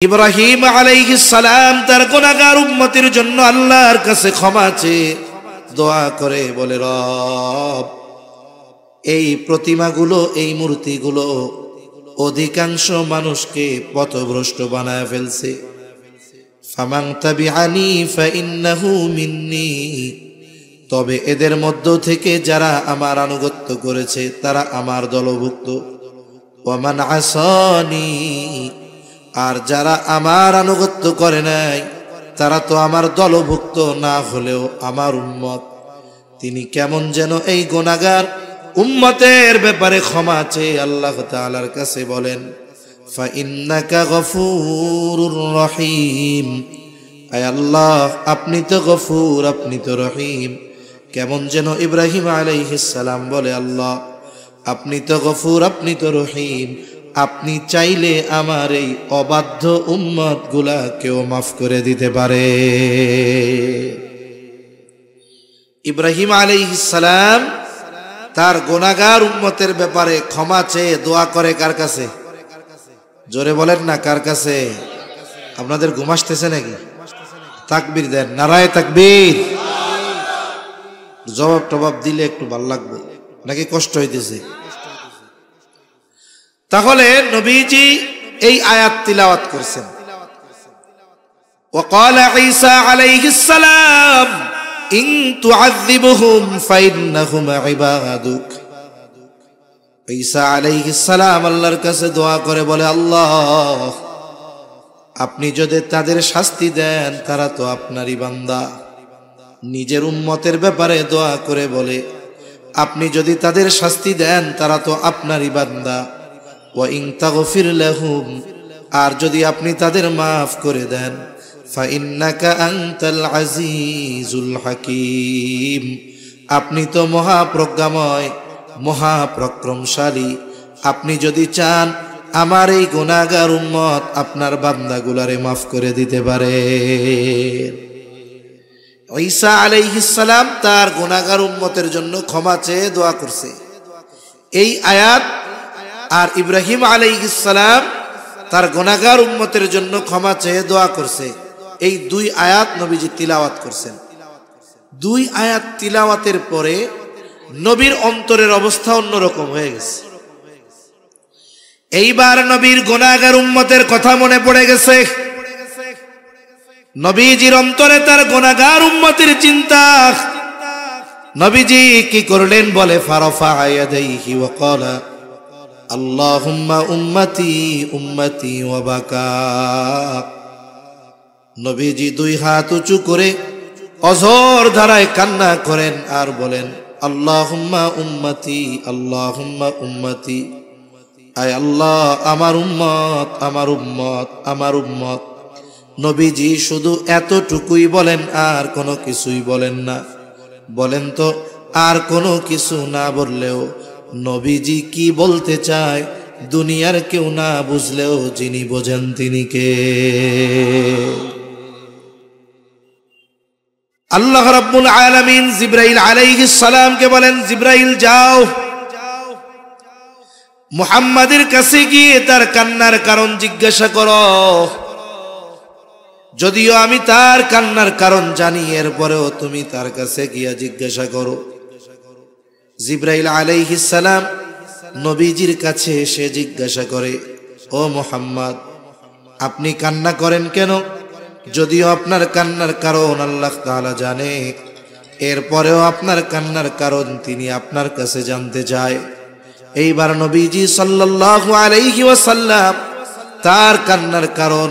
ইব্রাহিম আলাইহিস সালাম তার গুনাহগার উম্মতের জন্য আল্লাহর কাছে ক্ষমা চেয়ে দোয়া করে বলে, রব, এই প্রতিমাগুলো, এই মূর্তিগুলো অধিকাংশ মানুষকে পথভ্রষ্ট বানায় ফেলছে। ফামান তাবিআনি ফাইন্নাহু মিন্নি, তবে এদের মধ্য থেকে যারা আমার আনুগত্য করেছে তারা আমার দলভুক্ত। ওয়ামান আসানি, আর যারা আমার আনুগত্য করে নাই তারা তো আমার দলভুক্ত না হলেও আমার উম্মত। তিনি কেমন যেন এই গুনাহগার উম্মতের ব্যাপারে ক্ষমা চেয়ে আল্লাহ তাআলার কাছে বলেন, ফাইন্নাকা গফুরুর রহিম, আয় আল্লাহ আপনি তো গফুর, আপনি তো রহিম। কেমন যেন ইব্রাহিম আলাইহিস সালাম বলে, আল্লাহ আপনি তো গফুর, আপনি তো রহিম, আপনি চাইলে আমার এই অবাধ্য উম্মত গুলাকেও মাফ করে দিতে পারে। ইব্রাহিম আলাইহিস সালাম তার গুনাহগার উম্মতের ব্যাপারে ক্ষমা চেয়ে দোয়া করে কার কাছে? জোরে বলেন না, কার কাছে? আপনাদের ঘুম আসতেছে নাকি? তাকবীর দেন, নারায়ে তাকবীর। জবাব টবাব দিলে একটু ভালো লাগবে, নাকি কষ্ট হইতেছে? তাহলে নবীজি এই আয়াত তিলাওয়াত করছেন। ওয়াকালা ঈসা আলাইহিস সালাম ইন তুআযিবহুম ফাইন্নাহুম ইবাদুক। ঈসা আলাইহিস সালাম আল্লাহর কাছে দোয়া করে বলে, আল্লাহ আপনি যদি তাদের শাস্তি দেন তারা তো আপনারই বান্দা। নিজের উম্মতের ব্যাপারে দোয়া করে বলে, আপনি যদি তাদের শাস্তি দেন তারা তো আপনারই বান্দা। ওয়া ইন তাগফির লাহুম, আর যদি আপনি তাদের মাফ করে দেন, ফাইন্নাকা আনতাল আজিজুল হাকীম, আপনি তো মহাপ্রজ্ঞাময়, মহাপরাক্রমশালী। আপনি যদি চান আমার এই গুনাহগার উম্মত আপনার বান্দাগুলারে মাফ করে দিতে পারে। ঈসা আলাইহিস সালাম তার গুনাহগার উম্মতের জন্য ক্ষমা চেয়ে দোয়া করছে, এই আয়াত। আর ইব্রাহিম আলাইহিস সালাম তার গুনাহগার উম্মতের জন্য ক্ষমা চেয়ে দোয়া করছে, এই দুই আয়াত নবীজি তিলাওয়াত করছেন। দুই আয়াত তিলাওয়াতের পরে নবীর অন্তরের অবস্থা অন্যরকম হয়ে গেছে। এইবার নবীর গুনাহগার উম্মতের কথা মনে পড়ে গেছে। নবীজির অন্তরে তার গুনাহগার উম্মতের চিন্তা। নবীজি কি করলেন বলে, ফারাফা ইয়াদাইহি ওয়া ক্বালা আল্লাহুম্মা উম্মতি উম্মতি ওয়া বাকা। নবীজি দুই হাত উঁচু করে অঝোর ধারায় কান্না করেন আর বলেন, আল্লাহুম্মা উম্মতি, আল্লাহুম্মা উম্মতি, আয় আল্লাহ আমার উম্মত, আমার উম্মত, আমার উম্মত। নবীজি শুধু এতটুকুই বলেন, আর কোনো কিছুই বলেন না। বলেন তো, আর কোনো কিছু না বললেও নবীজি কি বলতে চায় দুনিয়ার কেউ না বুঝলেও যিনি বোঝেন তিনি কে? আল্লাহ রাব্বুল আলামিন জিবরাইল আলাইহিস সালামকে বলেন, জিবরাইল যাও মুহাম্মাদের কাছে গিয়ে তার কান্নার কারণ জিজ্ঞাসা করো। যদিও আমি তার কান্নার কারণ জানি, এরপরেও তুমি তার কাছে গিয়া জিজ্ঞাসা করো। জিবরাইল আলাইহিস সালাম নবীজির কাছে এসে জিজ্ঞাসা করে, ও মুহাম্মদ আপনি কান্না করেন কেন? যদিও আপনার কান্নার কারণ আল্লাহ তাআলা জানে, এরপরেও আপনার কান্নার কারণ তিনি আপনার কাছে জানতে চায়। এইবার নবীজি সাল্লাল্লাহু আলাইহি ওয়াসাল্লাম তার কান্নার কারণ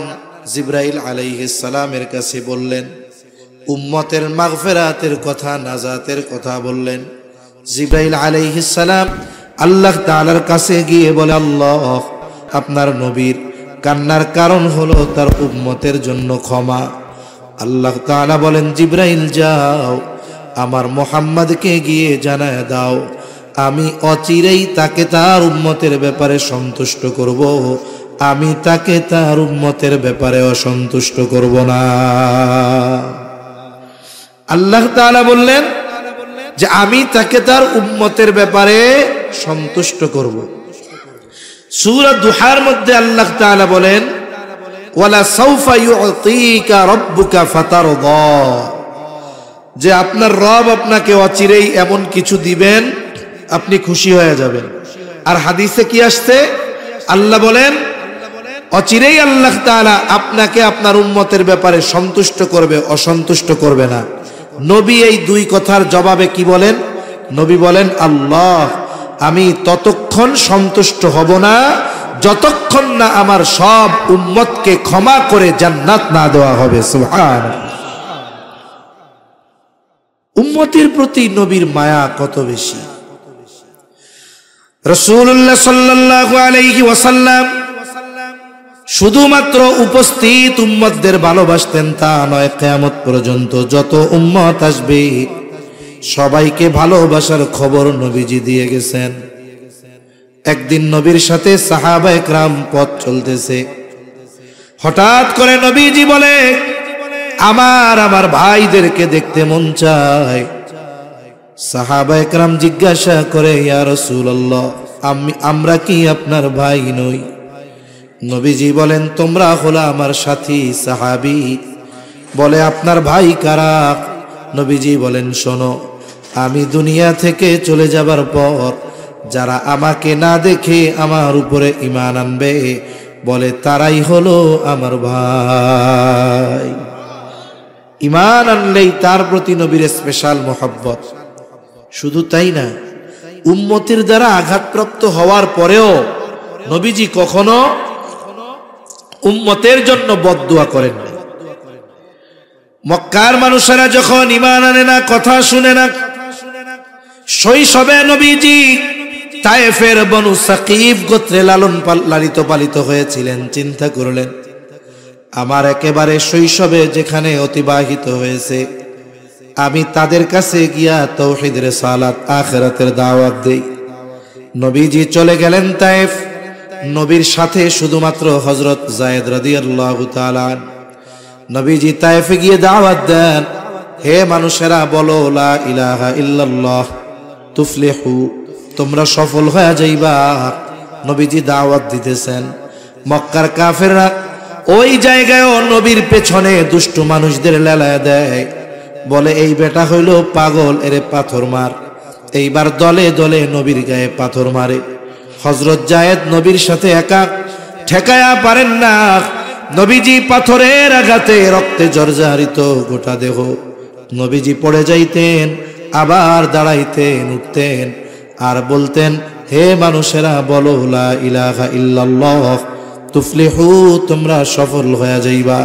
জিবরাইল আলাইহিস সালামের কাছে বললেন, উম্মতের মাগফিরাতের কথা, নাজাতের কথা বললেন। জিবরাইল আলাইহিস সালাম আল্লাহ তাআলার কাছে গিয়ে বলে, আল্লাহ আপনার নবীর কান্নার কারণ হলো তার উম্মতের জন্য ক্ষমা। আল্লাহ তাআলা বলেন, জিবরাইল যাও আমার মুহাম্মদকে গিয়ে জানায় দাও, আমি অচিরেই তাকে তার উম্মতের ব্যাপারে সন্তুষ্ট করব, আমি তাকে তার উম্মতের ব্যাপারে অসন্তুষ্ট করব না। আল্লাহ তাআলা বললেন যে আমি তাকে তার উম্মতের ব্যাপারে সন্তুষ্ট করব। সূরা দুহার মধ্যে আল্লাহ তাআলা বলেন, ওয়ালা সাউফা ইউতিকা রাব্বুকা ফাতারদা, যে আপনার রব আপনাকে অচিরেই এমন কিছু দিবেন আপনি খুশি হয়ে যাবেন। আর হাদিসে কি আসছে? আল্লাহ বলেন অচিরেই আল্লাহ তাআলা আপনাকে আপনার উম্মতের ব্যাপারে সন্তুষ্ট করবে, অসন্তুষ্ট করবে না। নবী এই দুই কথার জবাবে কি বলেন? নবী বলেন, আল্লাহ, আমি ততক্ষণ সন্তুষ্ট হব না যতক্ষণ না আমার সব উম্মতকে ক্ষমা করে জান্নাত না দেওয়া হবে। সুবহানাল্লাহ। উম্মতের প্রতি নবীর মায়া কত বেশি। রাসূলুল্লাহ সাল্লাল্লাহু আলাইহি ওয়াসাল্লাম শুধুমাত্র উপস্থিত উম্মতদের ভালোবাসতেন তা নয়, কিয়ামত পর্যন্ত যত উম্মত আসবে সবাইকে ভালোবাসার খবর নবীজি দিয়ে গেছেন। একদিন নবীর সাথে সাহাবায়ে কেরাম পথ চলতেছে, হঠাৎ করে নবীজি বলে, আমার ভাইদেরকে দেখতে মন চায়। সাহাবায়ে কেরাম জিজ্ঞাসা করে, ইয়া রাসূলুল্লাহ, আমরা কি আপনার ভাই নই? নবীজি বলেন, তোমরা হলো আমার সাথী সাহাবী। বলে, আপনার ভাই কারা? নবীজি বলেন, শোনো, আমি দুনিয়া থেকে চলে যাবার পর যারা আমাকে না দেখে আমার উপরে ঈমান আনবে, বলে তারাই হলো আমার ভাই। ঈমান আনলেই তার প্রতি নবীর স্পেশাল মহব্বত। শুধু তাই না, উম্মতের দ্বারা আঘাতপ্রাপ্ত হওয়ার পরেও নবীজি কখনো উম্মতের জন্য বদদুয়া করেন না। মক্কার মানুষেরা যখন ঈমান আনে না, কথা শুনে না, শৈশবে নবীজি তায়েফের বনু সাকিব গোত্রে লালিত পালিত হয়েছিলেন। চিন্তা করলেন, আমার একেবারে শৈশবে যেখানে অতিবাহিত হয়েছে, আমি তাদের কাছে গিয়া তাওহীদ, রিসালাত, আখিরাতের দাওয়াত দেই। নবীজি চলে গেলেন তায়েফ। নবীর সাথে শুধুমাত্র হযরত যায়েদ রাদিয়াল্লাহু তাআলা। নবীজি তায়েফে গিয়ে দাওয়াত দেন, হে মানুষেরা, বলো লা ইলাহা ইল্লাল্লাহ তুফলিহু, তোমরা সফল হয়ে যাইবা। নবীজি দাওয়াত দিতেছেন। মক্কার কাফেররা ওই জায়গায়ও নবীর পেছনে দুষ্টু মানুষদের লেলায় দেয়, বলে এই বেটা হইল পাগল, এরে পাথর মার। এইবার দলে দলে নবীর গায়ে পাথর মারে। হযরত যায়েদ নবীর সাথে একা ঠেকায়া পারেন না। নবীজি পাথরের আঘাতে রক্তে জর্জরিত গোটা দেহ। নবীজি পড়ে যাইতেন, আবার দাঁড়াইতেন, উঠতেন, আর বলতেন, হে মানুষেরা, বলো লা ইলাহা ইল্লাল্লাহ তুফলিহু, তোমরা সফল হয়ে যাইবা।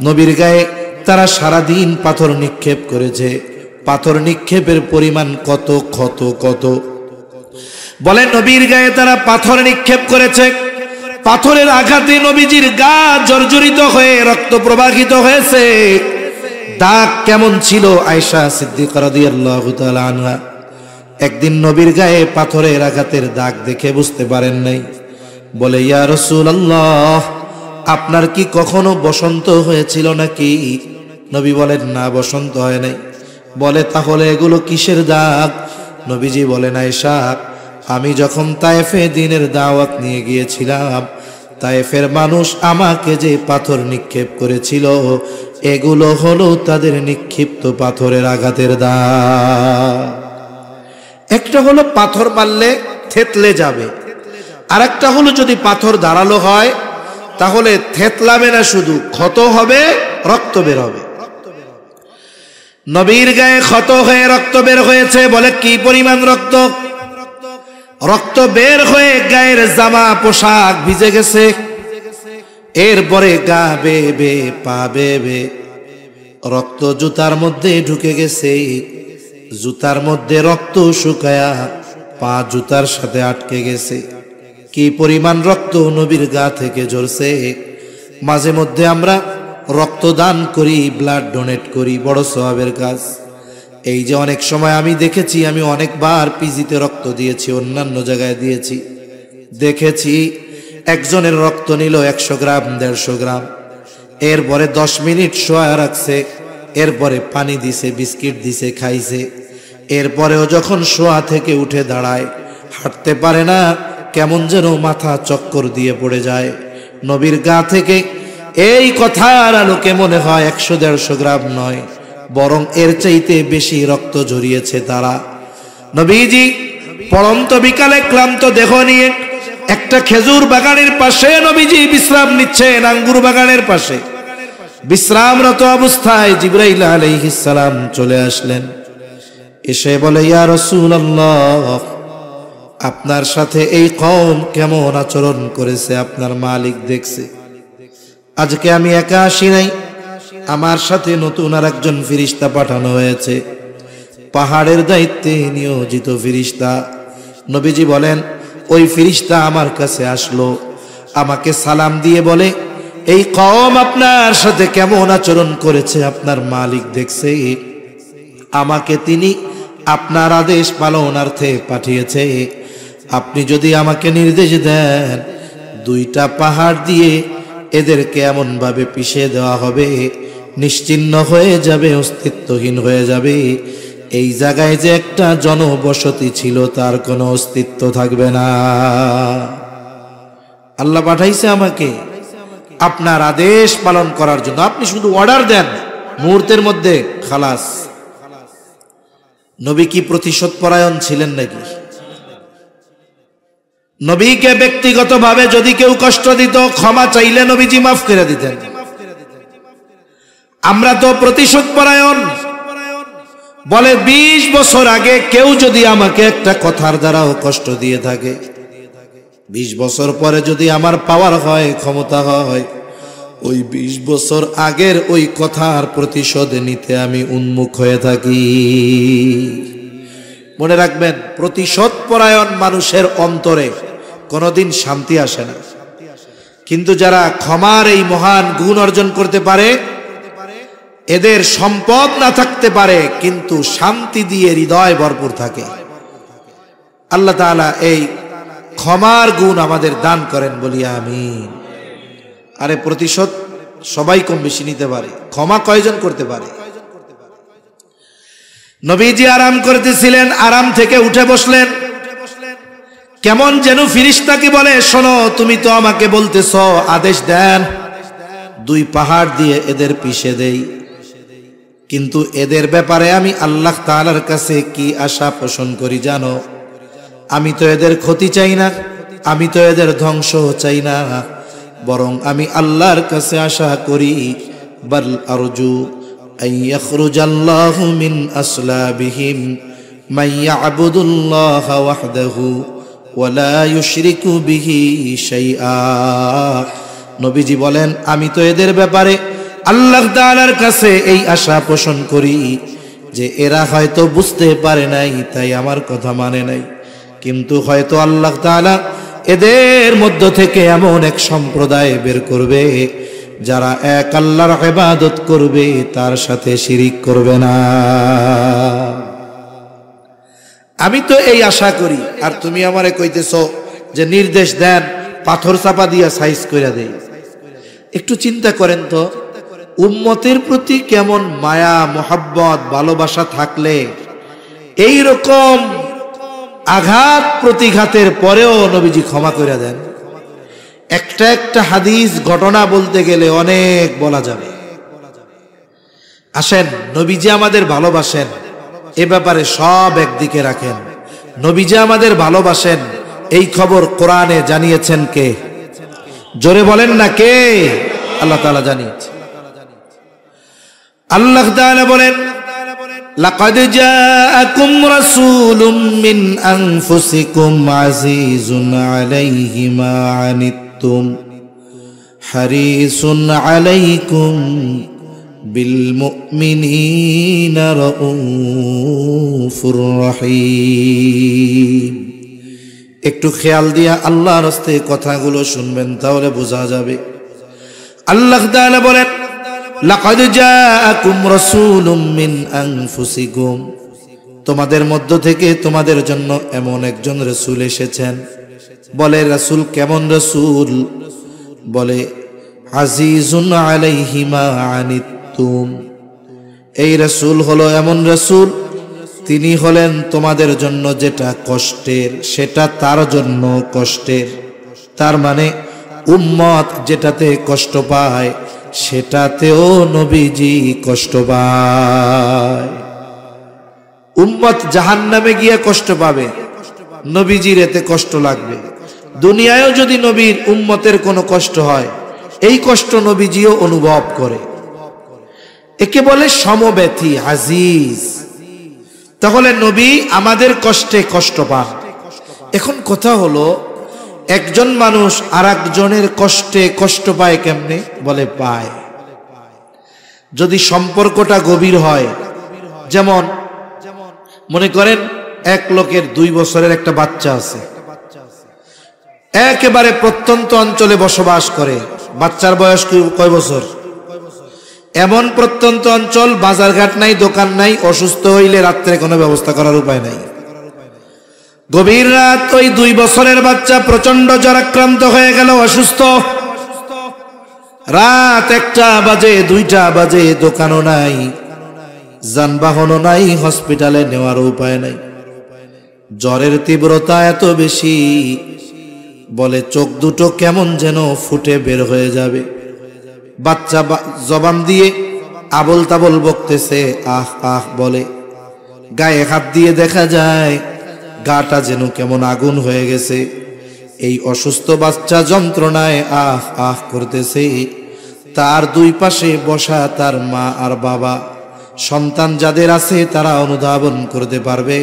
নবীর গায়ে তারা সারাদিন পাথর নিক্ষেপ করেছে। পাথর নিক্ষেপের পরিমাণ কত কত কত। বলে নবীর গায়ে তারা পাথর নিক্ষেপ করেছে। পাথরের আঘাতে নবীজির গা জর্জরিত হয়ে রক্ত প্রবাহিত হয়েছে। দাগ কেমন ছিল? আয়েশা সিদ্দিকা রাদিয়াল্লাহু তাআলা আনহা একদিন নবীর গায়ে পাথরের আঘাতের দাগ দেখে বুঝতে পারেন নাই। বলে, ইয়া রাসূলুল্লাহ, আপনার কি কখনো বসন্ত হয়েছিল নাকি? নবী বলেন, না, বসন্ত হয় নাই। বলে, তাহলে এগুলো কিসের দাগ? নবীজি বলেন, আয়েশা, আমি যখন তায়েফে দ্বীনের দাওয়াত নিয়ে গিয়েছিলাম, তায়েফের মানুষ আমাকে যে পাথর নিক্ষেপ করেছিল, এগুলো হলো তাদের নিক্ষিপ্ত পাথরের আঘাতের দাগ। একটা হলো পাথর মারলে থেতলে যাবে, আর একটা হলো যদি পাথর ধারালো হয় তাহলে থেতলাবে না, শুধু ক্ষত হবে, রক্ত বের হবে। নবীর গায়ে ক্ষত হয়ে রক্ত বের হয়েছে। বলে, কি পরিমাণ রক্ত? রক্ত বের হয়ে গায়ের জামা পোশাক ভিজে গেছে। এরপরে গা বেয়ে বেয়ে, পা বেয়ে বেয়ে রক্ত জুতার মধ্যে ঢুকে গেছে। জুতার মধ্যে রক্ত শুকায়া পা জুতার সাথে আটকে গেছে। কি পরিমাণ রক্ত নবীর গা থেকে ঝরছে। মাঝে মধ্যে আমরা রক্তদান করি, ব্লাড ডোনেট করি, বড় সওয়াবের কাজ। এই যে অনেক সময় আমি দেখেছি, আমি অনেকবার পিজিতে রক্ত দিয়েছি, অন্যান্য জায়গায় দিয়েছি, দেখেছি একজনের রক্ত নিল 100 গ্রাম 150 গ্রাম, এরপরে 10 মিনিট শোয়া রাখছে, এরপরে পানি দিছে, বিস্কিট দিছে, খাইছে। এরপরেও যখন শোয়া থেকে উঠে দাঁড়ায়, হাঁটতে পারে না, কেমন যেন মাথা চক্কর দিয়ে পড়ে যায়। নবীর গা থেকে এই কথার আলোকে মনে হয় 100-150 গ্রাম নয়, বরং এর চাইতে বেশি রক্ত ঝরিয়েছে তারা। নবীজি পড়ন্ত বিকালে ক্লান্ত দেহ নিয়ে একটা খেজুর বাগানের পাশে নবীজি বিশ্রাম নিচ্ছেন, আঙ্গুর বাগানের পাশে বিশ্রামরত অবস্থায় জিবরাইল আলাইহিস সালাম চলে আসলেন। এসে বলে, ইয়া রাসূলুল্লাহ, আপনার সাথে এই কওম কেমন আচরণ করেছে আপনার মালিক দেখছে। আজকে আমি একা আসি নাই, আমার সাথে নতুন আর একজন ফেরেশতা পাঠানো হয়েছে, পাহাড়ের দায়িত্বে নিয়োজিত ফেরেশতা। নবীজি বলেন, ওই ফেরেশতা আমার কাছে আসলো, আমাকে সালাম দিয়ে বলে, এই কওম আপনার সাথে কেমন আচরণ করেছে আপনার মালিক দেখছে, আমাকে তিনি আপনার আদেশ পালনার্থে পাঠিয়েছে। আপনি যদি আমাকে নির্দেশ দেন, 2টা পাহাড় দিয়ে এদেরকে এমন ভাবে পিষে দেওয়া হবে, নিশ্চিহ্ন হয়ে যাবে, অস্তিত্বহীন হয়ে যাবে। এই জায়গায় যে একটা জনবসতি ছিল তার কোনো অস্তিত্ব থাকবে না। আল্লাহ পাঠাইছে আমাকে আপনার আদেশ পালন করার জন্য, আপনি শুধু অর্ডার দেন, মুহূর্তের মধ্যে খালাস। নবী কি প্রতিশোধ পরায়ণ ছিলেন নাকি? নবীকে ব্যক্তিগতভাবে যদি কেউ কষ্ট দিত, ক্ষমা চাইলে নবীজি মাফ করে দিতেন। আমরা তো প্রতিশোধ পরায়ণ। বলে 20 বছর আগে কেউ যদি আমাকে একটা কথার দ্বারাও কষ্ট দিয়ে থাকে, 20 বছর পরে যদি আমার পাওয়ার হয়, ক্ষমতা হয়, ওই 20 বছর আগের ওই কথার প্রতিশোধ নিতে আমি উন্মুখ হয়ে থাকি। মনে রাখবেন, প্রতিশোধ পরায়ণ মানুষের অন্তরে কোনোদিন শান্তি আসে না। কিন্তু যারা ক্ষমার এই মহান গুণ অর্জন করতে পারে, এদের সম্পদ না থাকতে পারে কিন্তু শান্তি দিয়ে হৃদয় ভরপুর থাকে। আল্লাহ তাআলা এই ক্ষমার গুণ আমাদের দান করেন, বলি আমিন। আরে প্রতিশোধ সবাই কম বেশি নিতে পারে, ক্ষমা কয়জন করতে পারে? নবীজি আরাম করতেছিলেন, আরাম থেকে উঠে বসলেন। কেমন যেন ফেরেশতাকে বলে, শোনো, তুমি তো আমাকে বলতেছ, আদেশ দেন 2 পাহাড় দিয়ে এদের পিষে দেই, কিন্তু এদের ব্যাপারে আমি আল্লাহ তাআলার কাছে কি আশা পোষণ করি জানো? আমি তো এদের ক্ষতি চাই না, আমি তো এদের ধ্বংস চাই না, বরং আমি আল্লাহর কাছে আশা করি, বাল আরজু আন ইয়াখরুজাল্লাহু মিন আসলাবিহিম মান ইয়াবুদুল্লাহ ওয়াহদাহু ওয়া লা ইউশরিকু বিহি শাইআ। নবীজি বলেন, আমি তো এদের ব্যাপারে আল্লাহ তাআলার কাছে এই আশা পোষণ করি যে এরা হয়তো বুঝতে পারে নাই, তাই আমার কথা মানে নাই, কিন্তু হয়তো আল্লাহ তাআলা এদের মধ্য থেকে এমন এক সম্প্রদায় বের করবে যারা এক আল্লাহর ইবাদত করবে, তার সাথে শিরিক করবে না। আমি তো এই আশা করি, আর তুমি আমারে কইতেছ যে নির্দেশ দেন, পাথর চাপা দিয়া সাইজ কইরা দেই। একটু চিন্তা করেন তো, উম্মতের প্রতি কেমন মায়া, মোহাব্বত, ভালোবাসা থাকলে এই রকম আঘাত প্রতিঘাতের পরেও নবীজি ক্ষমা করে দেন। একটা একটা হাদিস ঘটনা বলতে গেলে অনেক বলা যাবে। আসেন, নবীজি আমাদের ভালোবাসেন, এ ব্যাপারে সব একদিকে রাখেন। নবীজি আমাদের ভালোবাসেন এই খবর কোরআনে জানিয়েছেন কে? জোরে বলেন না, কে? আল্লাহ তাআলা জানিয়েছেন। আল্লাহ তাআলা বলেন, লাকাদ জাআকুম রাসূলুম মিন আনফুসিকুম আজিজুন আলাইহি মা আনিতুম হারিসুন আলাইকুম বিল মুমিনিনা রাউফুর রহিম। একটু খেয়াল দিয়া আল্লাহর রাস্তে কথাগুলো শুনবেন, তাহলে বোঝা যাবে। আল্লাহ তাআলা বলেন, লাকাদ জাআকুম রাসূলুম মিন আনফুসিকুম, তোমাদের মধ্য থেকে তোমাদের জন্য এমন একজন রাসূল এসেছেন। বলে রাসূল কেমন রাসূল? বলে আজিজুন আলাইহি মা আনিতুম, এই রাসূল হলো এমন রাসূল, তিনি হলেন তোমাদের জন্য যেটা কষ্টের সেটা তার জন্য কষ্টের। তার মানে উম্মত যেটাতে কষ্ট পায় সেটাতেও নবীজি কষ্ট পায়। উম্মত জাহান্নামে গিয়ে কষ্ট পাবে, নবীজির এতে কষ্ট লাগবে। দুনিয়ায়ও যদি নবীর উম্মতের কোনো কষ্ট হয়, এই কষ্ট নবীজিও অনুভব করে। একে বলে সমব্যথী, আজিজ। তাহলে নবী আমাদের কষ্টে কষ্ট পান। এখন কথা হলো, একজন মানুষ আর একজনের কষ্টে কষ্ট পায় কেমনে? বলে পায় যদি সম্পর্কটা গভীর হয়। যেমন মনে করেন এক লোকের 2 বছরের একটা বাচ্চা আছে, একেবারে প্রত্যন্ত অঞ্চলে বসবাস করে। বাচ্চার বয়স কয় বছর? এমন প্রত্যন্ত অঞ্চল, বাজারঘাট নাই, দোকান নাই, অসুস্থ হইলে রাত্রে কোনো ব্যবস্থা করার উপায় নাই। গভীর রাত, ওই 2 বছরের বাচ্চা প্রচন্ড জ্বরাক্রান্ত হয়ে গেল, অসুস্থ। রাত 1টা বাজে, 2টা বাজে, দোকানও নাই, যানবাহনও নাই, হসপিটালে নেওয়ার উপায় নাই। জ্বরের তীব্রতা এত বেশি, বলে চোখ দুটো কেমন যেন ফুটে বের হয়ে যাবে। বাচ্চা জবান দিয়ে আবল তাবল বকতেছে, আহ আহ বলে। গায়ে হাত দিয়ে দেখা যায় গাটা যেন কেমন আগুন হয়ে গেছে। এই অসুস্থ বাচ্চা যন্ত্রণায় আহ আহ করতেছে। তার 2 পাশে বসা তার মা আর বাবা। সন্তান যাদের আছে তারা অনুধাবন করতে পারবে।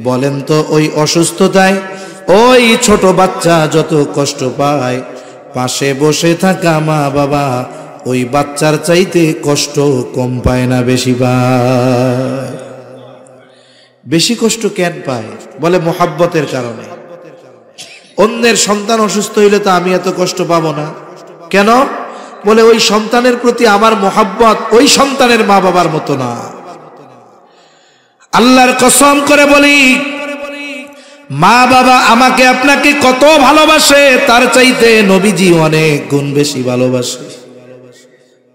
বলেন তো, ওই অসুস্থতায় ওই ছোট বাচ্চা যত কষ্ট পায়, পাশে বসে থাকা মা বাবা ওই বাচ্চার চাইতে কষ্ট কম পায় না? বেশি পায়। বেশি কষ্ট কেন পায়? বলে মোহাব্বতের কারণে। অন্যের সন্তান অসুস্থ হইলে তো আমি এত কষ্ট পাবো না। কেন? বলে ওই সন্তানের প্রতি আমার মোহাব্বত ওই সন্তানের মা বাবার মতো না। আল্লাহর কসম করে বলি, মা বাবা আমাকে আপনাকে কত ভালোবাসে, তার চাইতে নবীজি অনেক গুণ বেশি ভালোবাসে।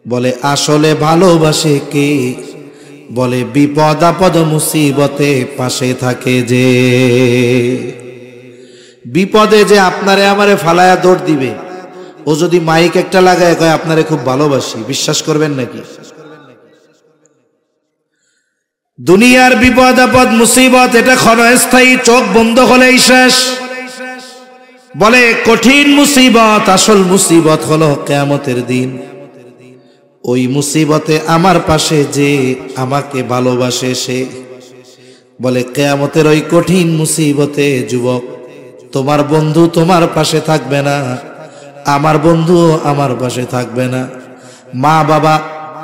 বলে আসলে ভালোবাসে কে? বলে বিপদ আপদ মুসিবতে পাশে থাকে যে। বিপদে যে আপনারে আমারে ফালায়া দৌড় দিবে, ও যদি মাইক একটা লাগায় কয় আপনারে খুব ভালোবাসি, বিশ্বাস করবেন নাকি? দুনিয়ার বিপদ আপদ মুসিবত এটা ক্ষণস্থায়ী, চোখ বন্ধ হলেই শেষ। বলে কঠিন মুসিবত, আসল মুসিবত হলো কিয়ামতের দিন। ওই মুসিবতে আমার পাশে যে আমাকে ভালোবাসে সে। বলে কিয়ামতের ওই কঠিন মুসিবতে যুবক, তোমার বন্ধু তোমার পাশে থাকবে না, আমার বন্ধু আমার পাশে থাকবে না, মা বাবা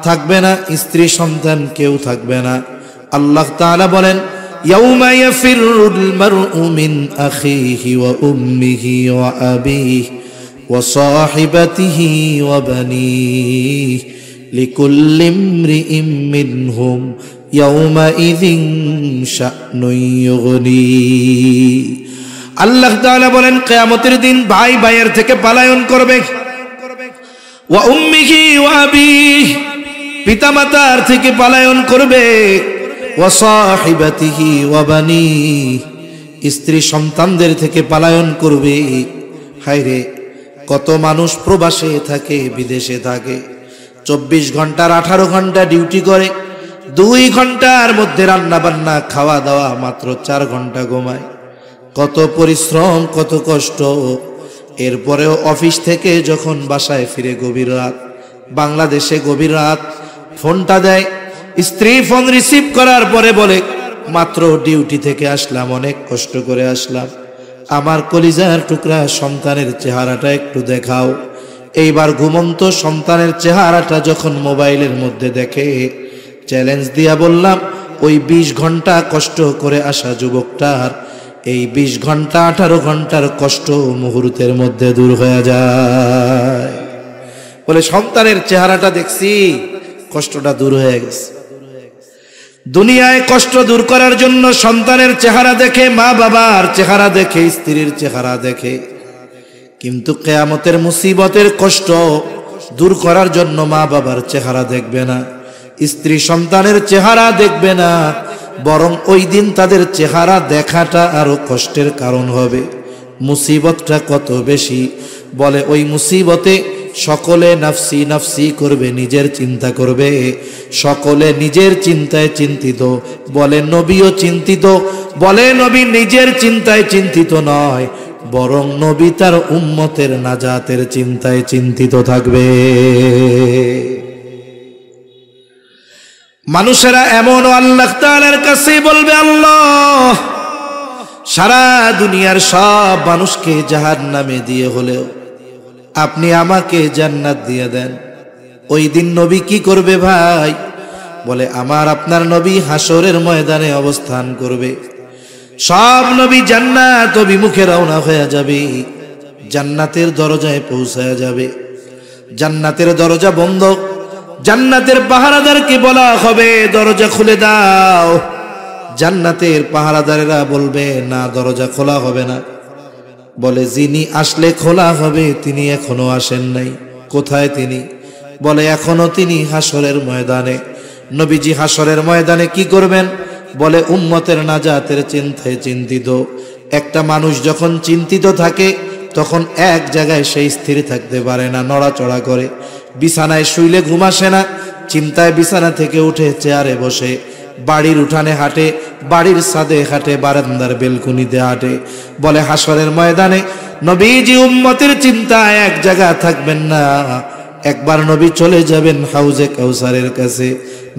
থাকবে না, স্ত্রী সন্তান কেউ থাকবে না। আল্লাহ তাআলা বলেন, ইয়াউমা ইয়াফিরুল মারউ মিন আখিহি ওয়া উম্মিহি ওয়া আবিহি ওয়া সাহিবাতিহি ওয়া বানিহি লিকুল্লি ইমরিইম মিনহুম ইয়াউমাইযিন শা'নুন ইউগনি। আল্লাহ তাআলা বলেন, কিয়ামতের দিন ভাই ভাইয়ের থেকে পলায়ন করবে। ওয়া উম্মিহি ওয়া আবিহি, পিতামাতার থেকে পলায়ন করবে। ওয়া সাহিবাতিহি ওয়া বানিহি, স্ত্রী সন্তানদের থেকে পলায়ন করবে। হায়রে, কত মানুষ প্রবাসে থাকে, বিদেশে থাকে, 24 ঘন্টার 18 ঘন্টা ডিউটি করে, 2 ঘন্টার মধ্যে রান্না বান্না খাওয়া দাওয়া, মাত্র 4 ঘন্টা ঘুমায়। কত পরিশ্রম, কত কষ্ট। এরপরেও অফিস থেকে যখন বাসায় ফিরে গভীর রাত, বাংলাদেশে গভীর রাত, ফোনটা দেয়, স্ত্রী ফোন রিসিভ করার পরে বলে, মাত্র ডিউটি থেকে আসলাম, অনেক কষ্ট করে আসলাম, আমার কলিজার টুকরা সন্তানের চেহারাটা একটু দেখাও। এইবার ঘুমন্ত সন্তানের চেহারাটা যখন মোবাইলের মধ্যে দেখে, চ্যালেঞ্জ দিয়া বললাম, ওই 20 ঘন্টা কষ্ট করে আসা যুবকটার এই 20 ঘন্টা 18 ঘন্টার কষ্ট মুহূর্তের মধ্যে দূর হয়ে যায়। বলে সন্তানের চেহারাটা দেখছি, কষ্টটা দূর হয়ে গেছে। দুনিয়ায় কষ্ট দূর করার জন্য সন্তানের চেহারা দেখে, মা বাবার চেহারা দেখে, স্ত্রীর চেহারা দেখে, কিন্তু কিয়ামতের মুসিবতের কষ্ট দূর করার জন্য মা বাবার চেহারা দেখবে না, স্ত্রী সন্তানের চেহারা দেখবে না, বরং ওই দিন তাদের চেহারা দেখাটা আরো কষ্টের কারণ হবে। মুসিবতটা কত বেশি, বলে ওই মুসিবতে সকলে নাফসি নাফসি করবে, নিজের চিন্তা করবে, সকলে নিজের চিন্তায় চিন্তিত। বলে নবীও চিন্তিত, বলে নবী নিজের চিন্তায় চিন্তিত নয়, বরং নবী তার উম্মতের নাজাতের চিন্তায় চিন্তিত থাকবে। মানুষেরা এমন আল্লাহ তাআলার কাছে বলবে, আল্লাহ সারা দুনিয়ার সব মানুষকে জাহান্নামে দিয়ে হলেও আপনি আমাকে জান্নাত দিয়ে দেন। ওই দিন নবী কি করবে ভাই? বলে আমার আপনার নবী হাসরের ময়দানে অবস্থান করবে, সব নবী জান্নাত অভিমুখে রওনা হয়ে যাবে, জান্নাতের দরজায় পৌঁছায়া যাবে। জান্নাতের দরজা বন্ধ, জান্নাতের পাহারাদারকে বলা হবে দরজা খুলে দাও। জান্নাতের পাহারাদারেরা বলবে না, দরজা খোলা হবে না। বলে যিনি আসলে খোলা হবে তিনি এখনো আসেন নাই। কোথায় তিনি? বলে এখনো তিনি হাসরের ময়দানে। নবীজি হাসরের ময়দানে কি করবেন? বলে উম্মতের নাজাতের চিন্তায় চিন্তিত। একটা মানুষ যখন চিন্তিত থাকে তখন এক জায়গায় সে স্থির থাকতে পারে না, নড়াচড়া করে, বিছানায় শুইলে ঘুম আসে না, চিন্তায় বিছানা থেকে উঠে চেয়ারে বসে, বাড়ির উঠানে হাঁটে, বাড়ির ছাদে হাঁটে, বারান্দার বেলকুনিতে হাঁটে। বলে হাসরের ময়দানে নবীজি উম্মতের চিন্তায় এক জায়গা থাকবেন না। একবার নবী চলে যাবেন হাউজে কাউসারের কাছে,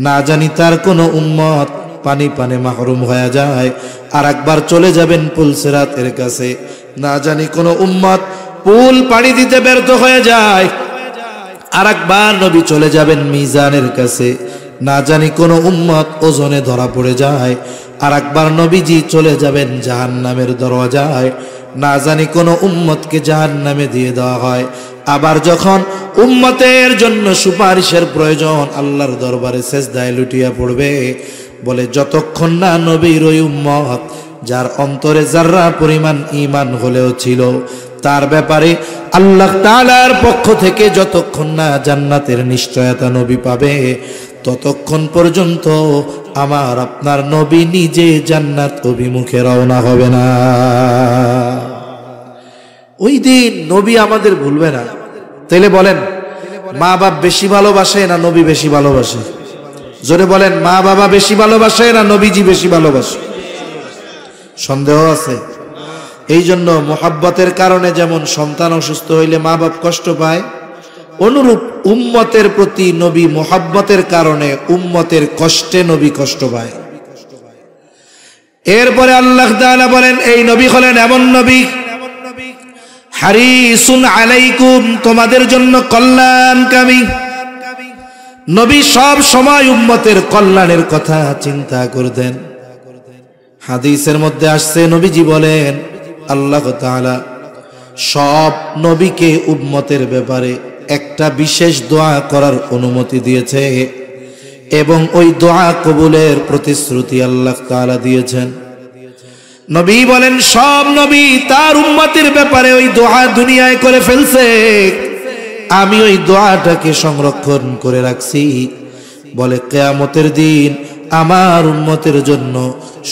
না জানি তার কোনো উম্মত পানি পানে মাহরুম হয়ে যায়। আর একবার চলে যাবেন পুলসিরাতের কাছে, না জানি কোনো উম্মত পুল পাড়ি দিতে ব্যর্থ হয়ে যায়। আর একবার নবী চলে যাবেন মিজানের কাছে, না জানি কোনো উম্মত ওজনে ধরা পড়ে যায়। আর একবার নবীজি চলে যাবেন জাহান্নামের দরজায়, না জানি কোনো উম্মতকে জাহান্নামে দিয়ে দেওয়া হয়। আবার যখন উম্মতের জন্য সুপারিশের প্রয়োজন, আল্লাহর দরবারে সেজদায় লুটিয়া পড়বে। বলে যতক্ষণ না নবীর ওই উম্মত যার অন্তরে যাররা পরিমাণ ঈমান হলেও ছিল, তার ব্যাপারে আল্লাহ তাআলার পক্ষ থেকে যতক্ষণ না জান্নাতের নিশ্চয়তা নবী পাবে, ততক্ষণ পর্যন্ত আমার আপনার নবী নিজে জান্নাত অভিমুখে রওনা হবে না। ওই দিন নবী আমাদের ভুলবে না। তাইলে বলেন, মা বাপ বেশি ভালোবাসে না নবী বেশি ভালোবাসে? জোরে বলেন, মা বাবা বেশি ভালোবাসে না নবীজি বেশি ভালোবাসে? সন্দেহ আছে? এই জন্য মোহাব্বতের কারণে যেমন সন্তান অসুস্থ হইলে মা বাপ কষ্ট পায়, অনুরূপ উম্মতের প্রতি নবী মোহাব্বতের কারণে উম্মতের কষ্টে নবী কষ্ট পায়। এরপরে আল্লাহ তাআলা বলেন, এই নবী হলেন এমন নবী, হারিসুন আলাইকুম, তোমাদের জন্য কল্যাণকামী নবী। সব সময় উম্মতের কল্যাণের কথা চিন্তা করতেন। হাদিসের মধ্যে আসছে, নবীজি বলেন আল্লাহ তাআলা সব নবীকে উম্মতের ব্যাপারে একটা বিশেষ দোয়া করার অনুমতি দিয়েছে এবং ওই দোয়া কবুলের প্রতিশ্রুতি আল্লাহ তাআলা দিয়েছেন। নবী বলেন সব নবী তার উম্মতের ব্যাপারে ওই দোয়া দুনিয়ায় করে ফেলছে, আমি ওই দোয়াটাকে সংরক্ষণ করে রাখছি। বলে কিয়ামতের দিন আমার উম্মতের জন্য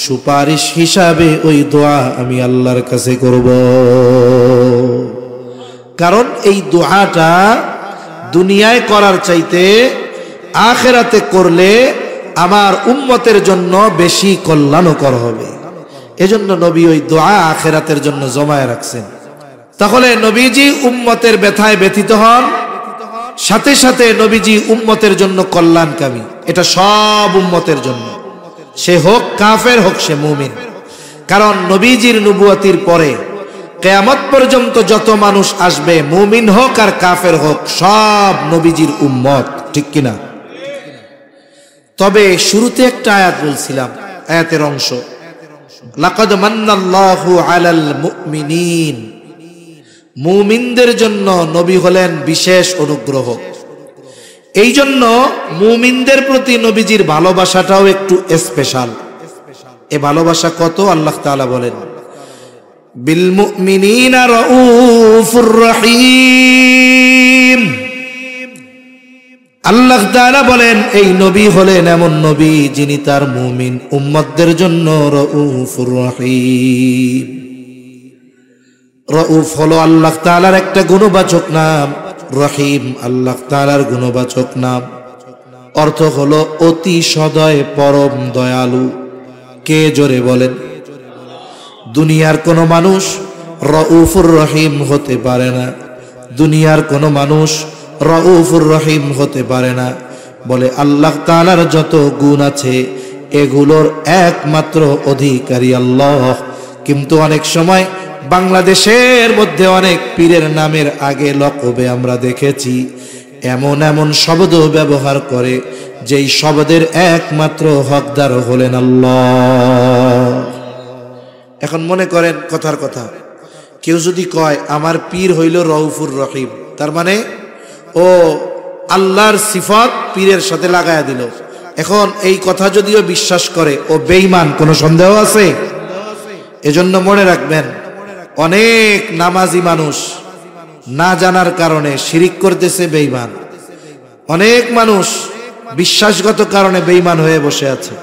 সুপারিশ হিসাবে ওই দোয়া আমি আল্লাহর কাছে করব। কারণ এই দোয়াটা দুনিয়ায় করার চাইতে আখিরাতে করলে আমার উম্মতের জন্য বেশি কল্যাণকর হবে। এজন্য নবী ওই দোয়া আখিরাতের জন্য জমায় রাখছেন। তাহলে নবীজি উম্মতের ব্যথায় ব্যথিত হন, সাথে সাথে নবীজি উম্মতের জন্য কল্যাণকামী। এটা সব উম্মতের জন্য, সে হোক কাফের হোক সে মুমিন। কারণ নবীজির নবুয়তির পরে কিয়ামত পর্যন্ত যত মানুষ আসবে, মুমিন হোক আর কাফের হোক, সব নবীজির উম্মত, ঠিক কিনা? তবে শুরুতে একটা আয়াত বলছিলাম, আয়াতের অংশ, লাকাদ মান্নাল্লাহু আলাল মুমিনিন, মুমিনদের জন্য নবী হলেন বিশেষ অনুগ্রহ। এই জন্য মুমিনদের প্রতি নবীজির ভালোবাসাটাও একটু স্পেশাল। এ ভালোবাসা কত? আল্লাহ তাআলা বলেন বিল মুমিনিনা রাউফুর রহিম। আল্লাহ তাআলা বলেন এই নবী হলেন এমন নবী যিনি তার মুমিন উম্মতদের জন্য রাউফুর রহিম। রউফ হলো আল্লাহ তাআলার একটা গুণবাচক নাম, রহিম আল্লাহ তাআলার গুণবাচক নাম। অর্থ হলো অতি সদয়, পরম দয়ালু। কে জোরে বলেন? দুনিয়ার কোনো মানুষ রউফুর রহিম হতে পারে না, দুনিয়ার কোনো মানুষ রউফুর রহিম হতে পারে না। বলে আল্লাহ তাআলার যত গুণ আছে এগুলোর একমাত্র অধিকারী আল্লাহ। কিন্তু অনেক সময় বাংলাদেশের মধ্যে অনেক পীরের নামের আগে লকবে আমরা দেখেছি এমন এমন শব্দ ব্যবহার করে যেই শব্দের একমাত্র হকদার হলেন আল্লাহ। এখন মনে করেন কথার কথা, কেউ যদি কয় আমার পীর হইল রউফুর রহিম, তার মানে ও আল্লাহর সিফত পীরের সাথে লাগায়া দিল। এখন এই কথা যদিও বিশ্বাস করে ও বেঈমান, কোনো সন্দেহ আছে? এজন্য মনে রাখবেন, অনেক নামাজি মানুষ না জানার কারণে শিরিক করতেছে, বেঈমান। অনেক মানুষ বিশ্বাসগত কারণে বেঈমান হয়ে বসে আছে।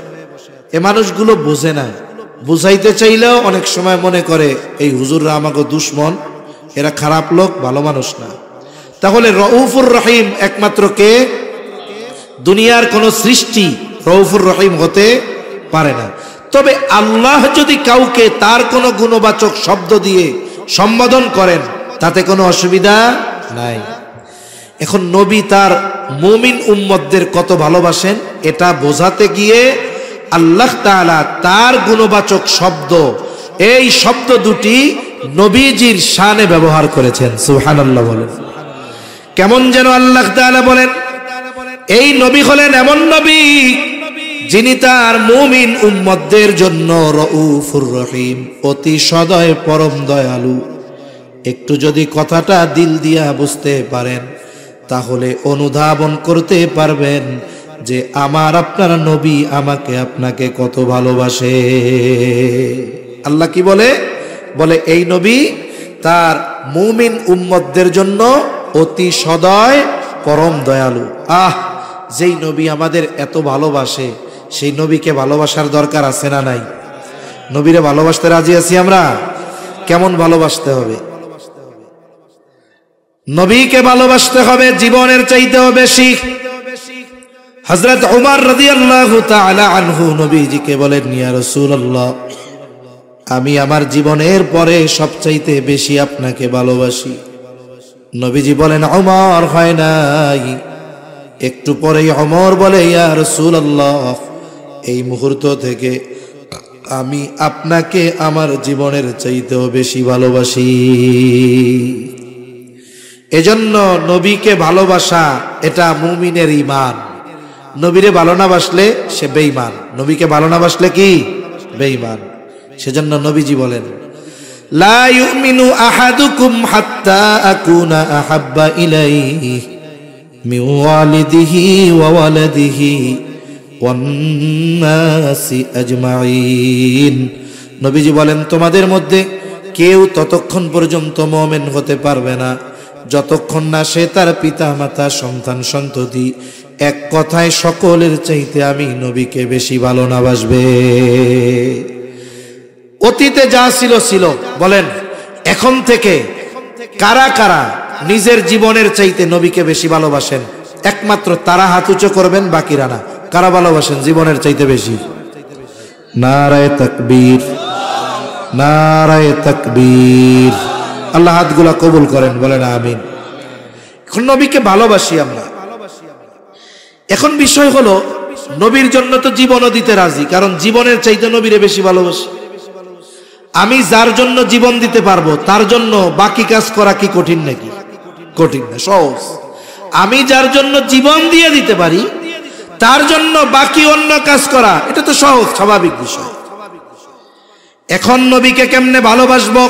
এ মানুষগুলো বোঝে না, বুঝাইতে চাইলেও অনেক সময় মনে করে এই হুজুররা আমাকে দুশ্মন, এরা খারাপ লোক, ভালো মানুষ না। তাহলে রউফুর রহিম একমাত্র কে? দুনিয়ার কোন সৃষ্টি রউফুর রহিম হতে পারে না। তবে আল্লাহ যদি কাউকে তার কোনো গুণবাচক শব্দ দিয়ে সম্বোধন করেন তাতে কোনো অসুবিধা নাই। এখন নবী তার মুমিন উম্মতদের কত ভালোবাসেন এটা বোঝাতে গিয়ে আল্লাহ তাআলা তার গুণবাচক শব্দ, এই শব্দ দুটি নবীজির শানে ব্যবহার করেছেন। সুবহানাল্লাহ বলেন। কেমন যেন আল্লাহ তাআলা বলেন, এই নবী হলেন এমন নবী যিনি তার মুমিন উম্মতদের জন্য রউফুর রহিম, অতি সদয়, পরম দয়ালু। একটু যদি কথাটা দিল দিয়া বুঝতে পারেন তাহলে অনুধাবন করতে পারবেন যে আমার আপনার নবী আমাকে আপনাকে কত ভালোবাসে। আল্লাহ কি বলে? বলে এই নবী তার মুমিন উম্মতদের জন্য অতি সদয়, পরম দয়ালু। যেই নবী আমাদের এত ভালোবাসে সেই নবীকে ভালোবাসার দরকার আছে না নাই? নবীরে ভালোবাসতে রাজি আছি আমরা? কেমন ভালোবাসতে হবে? নবীকে ভালোবাসতে হবে জীবনের চাইতেও বেশি। হযরত উমর রাদিয়াল্লাহু তাআলা আনহু নবীজিকে বলেন, ইয়া রাসূলুল্লাহ, আমি আমার জীবনের পরে সবচাইতে বেশি আপনাকে ভালোবাসি। নবীজি বলেন, উমর হয় নাই। একটু পরেই উমর বলে, ইয়া রাসূলুল্লাহ, এই মুহূর্ত থেকে আমি আপনাকে আমার জীবনের চাইতেও বেশি ভালোবাসি। এজন্য নবীকে ভালোবাসা এটা মুমিনের ঈমান। নবীরে ভালো না বাসলে সে বেঈমান, নবীকে ভালো না বাসলে কি? বেঈমান। সেজন্য নবীজি বলেন, লা ইউমিনু আহাদুকুম হাত্তা আকুনা আহাব্বা ইলাইহি মিন ওয়ালিদিহি ওয়া ওয়ালাদিহি ওয়ান নাসি আজমাইন। নবীজি বলেন, তোমাদের মধ্যে কেউ ততক্ষণ পর্যন্ত মুমিন হতে পারবে না যতক্ষণ না সে তার পিতা মাতা, সন্তান সন্ততি, এক কথায় সকলের চাইতে আমি নবীকে বেশি ভালো না বাসবে। অতীতে যা ছিল ছিল, বলেন এখন থেকে কারা কারা নিজের জীবনের চাইতে নবীকে বেশি ভালোবাসেন? একমাত্র তারা হাত উঁচু করবেন, বাকিরা না। কারা ভালোবাসেন জীবনের চাইতে বেশি? নারায়ে তাকবীর, নারায়ে তাকবীর। আল্লাহ হাতগুলা কবুল করেন, বলেন আমিন। এখন নবীকে ভালোবাসি আমরা। এখন বিষয় হলো, নবীর জন্য তো জীবনও দিতে রাজি, কারণ জীবনের চাইতে নবীরে বেশি ভালোবাসি। আমি যার জন্য জীবন দিতে পারবো তার জন্য বাকি কাজ করা কি কঠিন নাকি? কঠিন না, সহজ। আমি যার জন্য জীবন দিয়ে দিতে পারি তার জন্য বাকি অন্য কাজ করা এটা তো সহজ, স্বাভাবিক বিষয়। এখন নবীকে কেমনে ভালোবাসবো?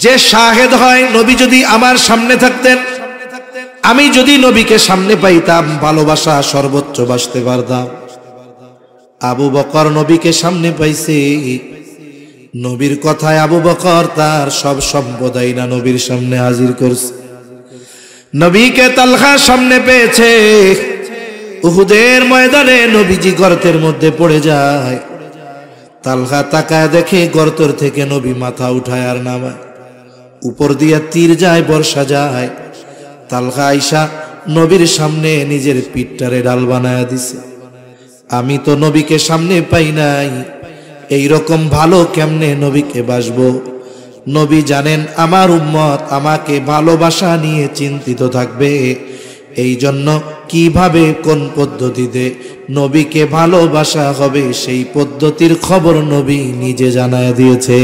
যে শাহেদ হয়, নবী যদি আমার সামনে থাকতেন, আমি যদি নবীকে সামনে পাইতাম, ভালোবাসা সর্বোচ্চ বাসতে পারতাম। আবু বকর নবীকে সামনে পাইছে, নবীর কথায় আবু বকর তার সব সম্পদাই না নবীর সামনে হাজির করছে। নবীকে তালহা সামনে পেয়েছে, উহুদের ময়দানে নবীজি গর্তের মধ্যে পড়ে যায়। তালহা তাকায় দেখে গর্তের থেকে নবী মাথা উঠায় আর নামায়। উপর দিয়া তীর যায়, বর্ষা যায়। তালহা আয়েশা নবীর সামনে নিজের পিঠটারে ডাল বানায়া দিছে। আমি তো নবীকে সামনে পাই নাই, এই রকম ভালো কেমনে নবীকে বাসবো? নবী জানেন আমার উম্মত আমাকে ভালোবাসা নিয়ে চিন্তিত থাকবে, এই জন্য কিভাবে কোন পদ্ধতিতে নবীকে ভালোবাসা হবে সেই পদ্ধতির খবর নবী নিজে জানায় দিয়েছে।